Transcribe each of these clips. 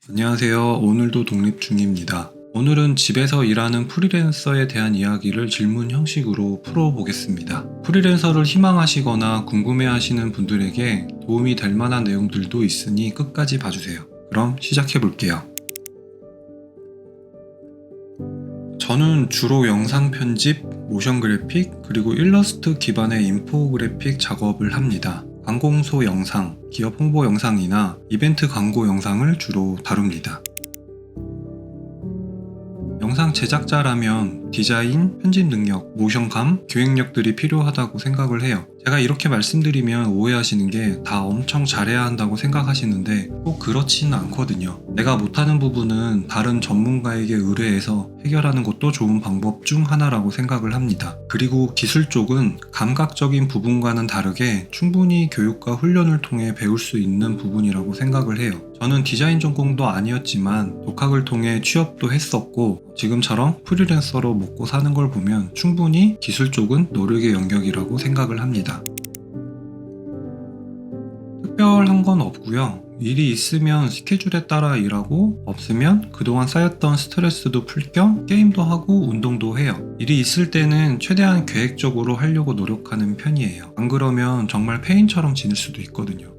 안녕하세요. 오늘도 독립 중입니다. 오늘은 집에서 일하는 프리랜서에 대한 이야기를 질문 형식으로 풀어보겠습니다. 프리랜서를 희망하시거나 궁금해하시는 분들에게 도움이 될 만한 내용들도 있으니 끝까지 봐주세요. 그럼 시작해볼게요. 저는 주로 영상 편집, 모션 그래픽, 그리고 일러스트 기반의 인포그래픽 작업을 합니다. 관공서 영상, 기업 홍보 영상이나 이벤트 광고 영상을 주로 다룹니다. 영상 제작자라면 디자인, 편집 능력, 모션감, 기획력들이 필요하다고 생각을 해요. 제가 이렇게 말씀드리면 오해하시는 게 다 엄청 잘해야 한다고 생각하시는데 꼭 그렇지는 않거든요. 내가 못하는 부분은 다른 전문가에게 의뢰해서 해결하는 것도 좋은 방법 중 하나라고 생각을 합니다. 그리고 기술 쪽은 감각적인 부분과는 다르게 충분히 교육과 훈련을 통해 배울 수 있는 부분이라고 생각을 해요. 저는 디자인 전공도 아니었지만 독학을 통해 취업도 했었고 지금처럼 프리랜서로 먹고 사는 걸 보면 충분히 기술 쪽은 노력의 영역이라고 생각을 합니다. 특별한 건 없고요. 일이 있으면 스케줄에 따라 일하고 없으면 그동안 쌓였던 스트레스도 풀 겸 게임도 하고 운동도 해요. 일이 있을 때는 최대한 계획적으로 하려고 노력하는 편이에요. 안 그러면 정말 페인처럼 지낼 수도 있거든요.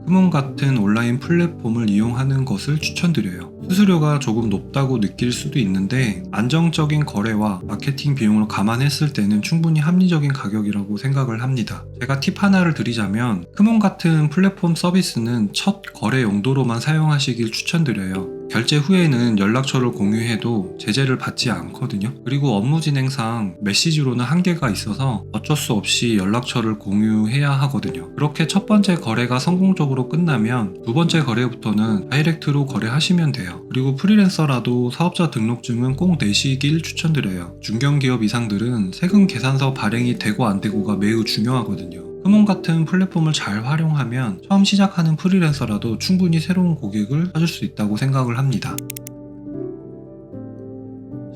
크문 같은 온라인 플랫폼을 이용하는 것을 추천드려요. 수수료가 조금 높다고 느낄 수도 있는데 안정적인 거래와 마케팅 비용을 감안했을 때는 충분히 합리적인 가격이라고 생각을 합니다. 제가 팁 하나를 드리자면 크문 같은 플랫폼 서비스는 첫 거래 용도로만 사용하시길 추천드려요. 결제 후에는 연락처를 공유해도 제재를 받지 않거든요. 그리고 업무 진행상 메시지로는 한계가 있어서 어쩔 수 없이 연락처를 공유해야 하거든요. 그렇게 첫 번째 거래가 성공적으로 끝나면 두 번째 거래부터는 다이렉트로 거래하시면 돼요. 그리고 프리랜서라도 사업자 등록증은 꼭 내시길 추천드려요. 중견기업 이상들은 세금 계산서 발행이 되고 안 되고가 매우 중요하거든요. 크문 같은 플랫폼을 잘 활용하면 처음 시작하는 프리랜서라도 충분히 새로운 고객을 찾을 수 있다고 생각을 합니다.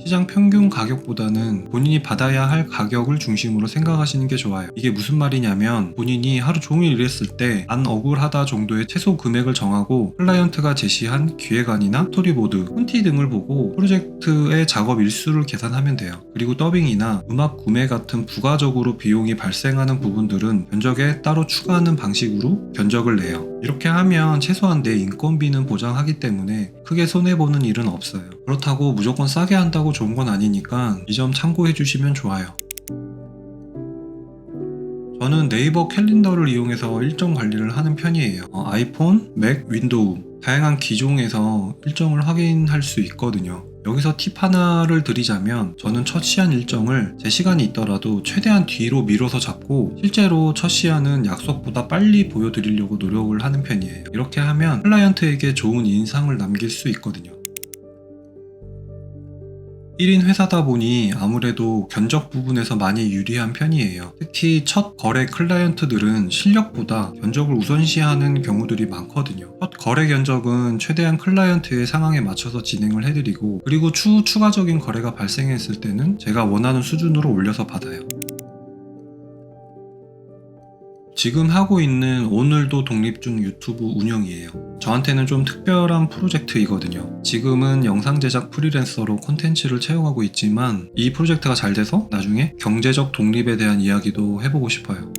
시장 평균 가격보다는 본인이 받아야 할 가격을 중심으로 생각하시는 게 좋아요. 이게 무슨 말이냐면 본인이 하루 종일 일했을 때 안 억울하다 정도의 최소 금액을 정하고 클라이언트가 제시한 기획안이나 스토리보드, 콘티 등을 보고 프로젝트의 작업 일수를 계산하면 돼요. 그리고 더빙이나 음악 구매 같은 부가적으로 비용이 발생하는 부분들은 견적에 따로 추가하는 방식으로 견적을 내요. 이렇게 하면 최소한 내 인건비는 보장하기 때문에 크게 손해보는 일은 없어요. 그렇다고 무조건 싸게 한다고 좋은 건 아니니까 이 점 참고해 주시면 좋아요. 저는 네이버 캘린더를 이용해서 일정 관리를 하는 편이에요. 아이폰, 맥, 윈도우 다양한 기종에서 일정을 확인할 수 있거든요. 여기서 팁 하나를 드리자면 저는 첫 시한 일정을 제 시간이 있더라도 최대한 뒤로 미뤄서 잡고 실제로 첫 시한은 약속보다 빨리 보여드리려고 노력을 하는 편이에요. 이렇게 하면 클라이언트에게 좋은 인상을 남길 수 있거든요. 1인 회사다 보니 아무래도 견적 부분에서 많이 유리한 편이에요. 특히 첫 거래 클라이언트들은 실력보다 견적을 우선시하는 경우들이 많거든요. 첫 거래 견적은 최대한 클라이언트의 상황에 맞춰서 진행을 해드리고 그리고 추가적인 거래가 발생했을 때는 제가 원하는 수준으로 올려서 받아요. 지금 하고 있는 오늘도 독립 중 유튜브 운영이에요. 저한테는 좀 특별한 프로젝트이거든요. 지금은 영상 제작 프리랜서로 콘텐츠를 채용하고 있지만 이 프로젝트가 잘 돼서 나중에 경제적 독립에 대한 이야기도 해보고 싶어요.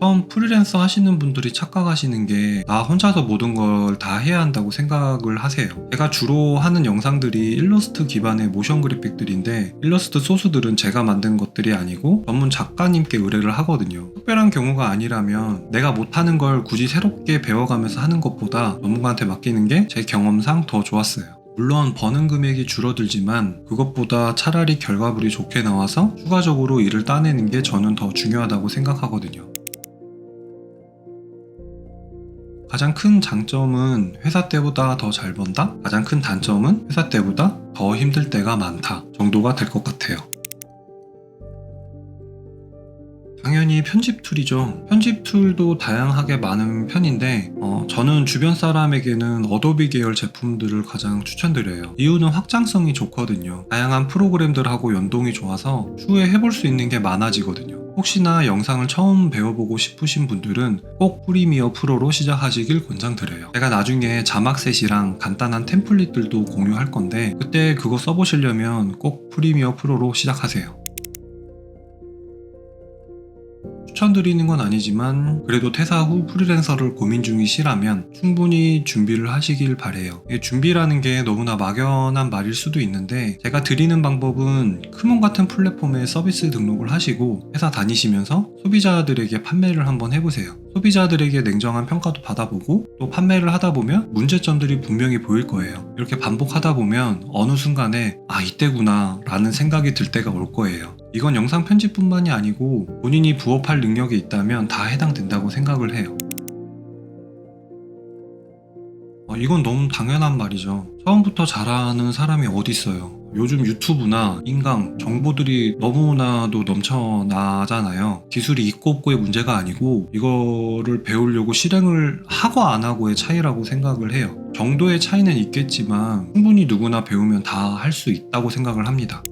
처음 프리랜서 하시는 분들이 착각하시는 게 나 혼자서 모든 걸 다 해야 한다고 생각을 하세요. 제가 주로 하는 영상들이 일러스트 기반의 모션 그래픽들인데 일러스트 소스들은 제가 만든 것들이 아니고 전문 작가님께 의뢰를 하거든요. 특별한 경우가 아니라면 내가 못하는 걸 굳이 새롭게 배워가면서 하는 것보다 전문가한테 맡기는 게 제 경험상 더 좋았어요. 물론 버는 금액이 줄어들지만 그것보다 차라리 결과물이 좋게 나와서 추가적으로 일을 따내는 게 저는 더 중요하다고 생각하거든요. 가장 큰 장점은 회사 때보다 더 잘 번다? 가장 큰 단점은 회사 때보다 더 힘들 때가 많다 정도가 될 것 같아요. 당연히 편집 툴이죠. 편집 툴도 다양하게 많은 편인데 저는 주변 사람에게는 어도비 계열 제품들을 가장 추천드려요. 이유는 확장성이 좋거든요. 다양한 프로그램들하고 연동이 좋아서 추후에 해볼 수 있는 게 많아지거든요. 혹시나 영상을 처음 배워보고 싶으신 분들은 꼭 프리미어 프로로 시작하시길 권장드려요. 제가 나중에 자막셋이랑 간단한 템플릿들도 공유할 건데 그때 그거 써보시려면 꼭 프리미어 프로로 시작하세요. 추천드리는 건 아니지만 그래도 퇴사 후 프리랜서를 고민 중이시라면 충분히 준비를 하시길 바래요. 준비라는 게 너무나 막연한 말일 수도 있는데 제가 드리는 방법은 크몬 같은 플랫폼에 서비스 등록을 하시고 회사 다니시면서 소비자들에게 판매를 한번 해보세요. 소비자들에게 냉정한 평가도 받아보고 또 판매를 하다 보면 문제점들이 분명히 보일 거예요. 이렇게 반복하다 보면 어느 순간에 이때구나 라는 생각이 들 때가 올 거예요. 이건 영상 편집뿐만이 아니고 본인이 부업할 능력이 있다면 다 해당된다고 생각을 해요. 이건 너무 당연한 말이죠. 처음부터 잘하는 사람이 어디 있어요. 요즘 유튜브나 인강, 정보들이 너무나도 넘쳐나잖아요. 기술이 있고 없고의 문제가 아니고 이거를 배우려고 실행을 하고 안 하고의 차이라고 생각을 해요. 정도의 차이는 있겠지만 충분히 누구나 배우면 다 할 수 있다고 생각을 합니다.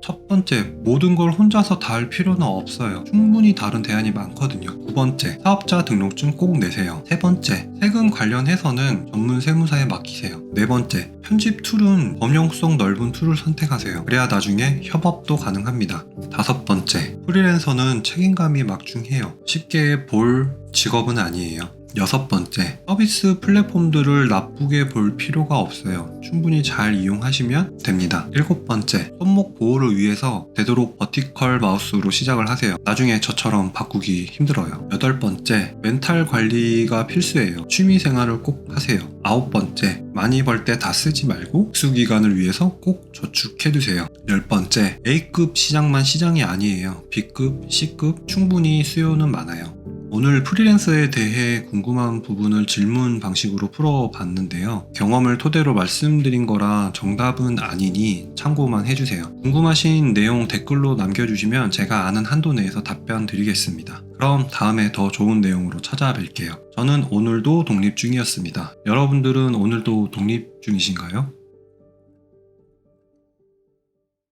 첫 번째, 모든 걸 혼자서 다 할 필요는 없어요. 충분히 다른 대안이 많거든요. 두 번째, 사업자 등록증 꼭 내세요. 세 번째, 세금 관련해서는 전문 세무사에 맡기세요. 네 번째, 편집 툴은 범용성 넓은 툴을 선택하세요. 그래야 나중에 협업도 가능합니다. 다섯 번째, 프리랜서는 책임감이 막중해요. 쉽게 볼 직업은 아니에요. 여섯 번째, 서비스 플랫폼들을 나쁘게 볼 필요가 없어요. 충분히 잘 이용하시면 됩니다. 일곱 번째, 손목 보호를 위해서 되도록 버티컬 마우스로 시작을 하세요. 나중에 저처럼 바꾸기 힘들어요. 여덟 번째, 멘탈 관리가 필수예요. 취미 생활을 꼭 하세요. 아홉 번째, 많이 벌 때 다 쓰지 말고 수 기간을 위해서 꼭 저축해두세요. 열 번째, A급 시장만 시장이 아니에요. B급, C급 충분히 수요는 많아요. 오늘 프리랜서에 대해 궁금한 부분을 질문 방식으로 풀어봤는데요. 경험을 토대로 말씀드린 거라 정답은 아니니 참고만 해주세요. 궁금하신 내용 댓글로 남겨주시면 제가 아는 한도 내에서 답변 드리겠습니다. 그럼 다음에 더 좋은 내용으로 찾아뵐게요. 저는 오늘도 독립 중이었습니다. 여러분들은 오늘도 독립 중이신가요?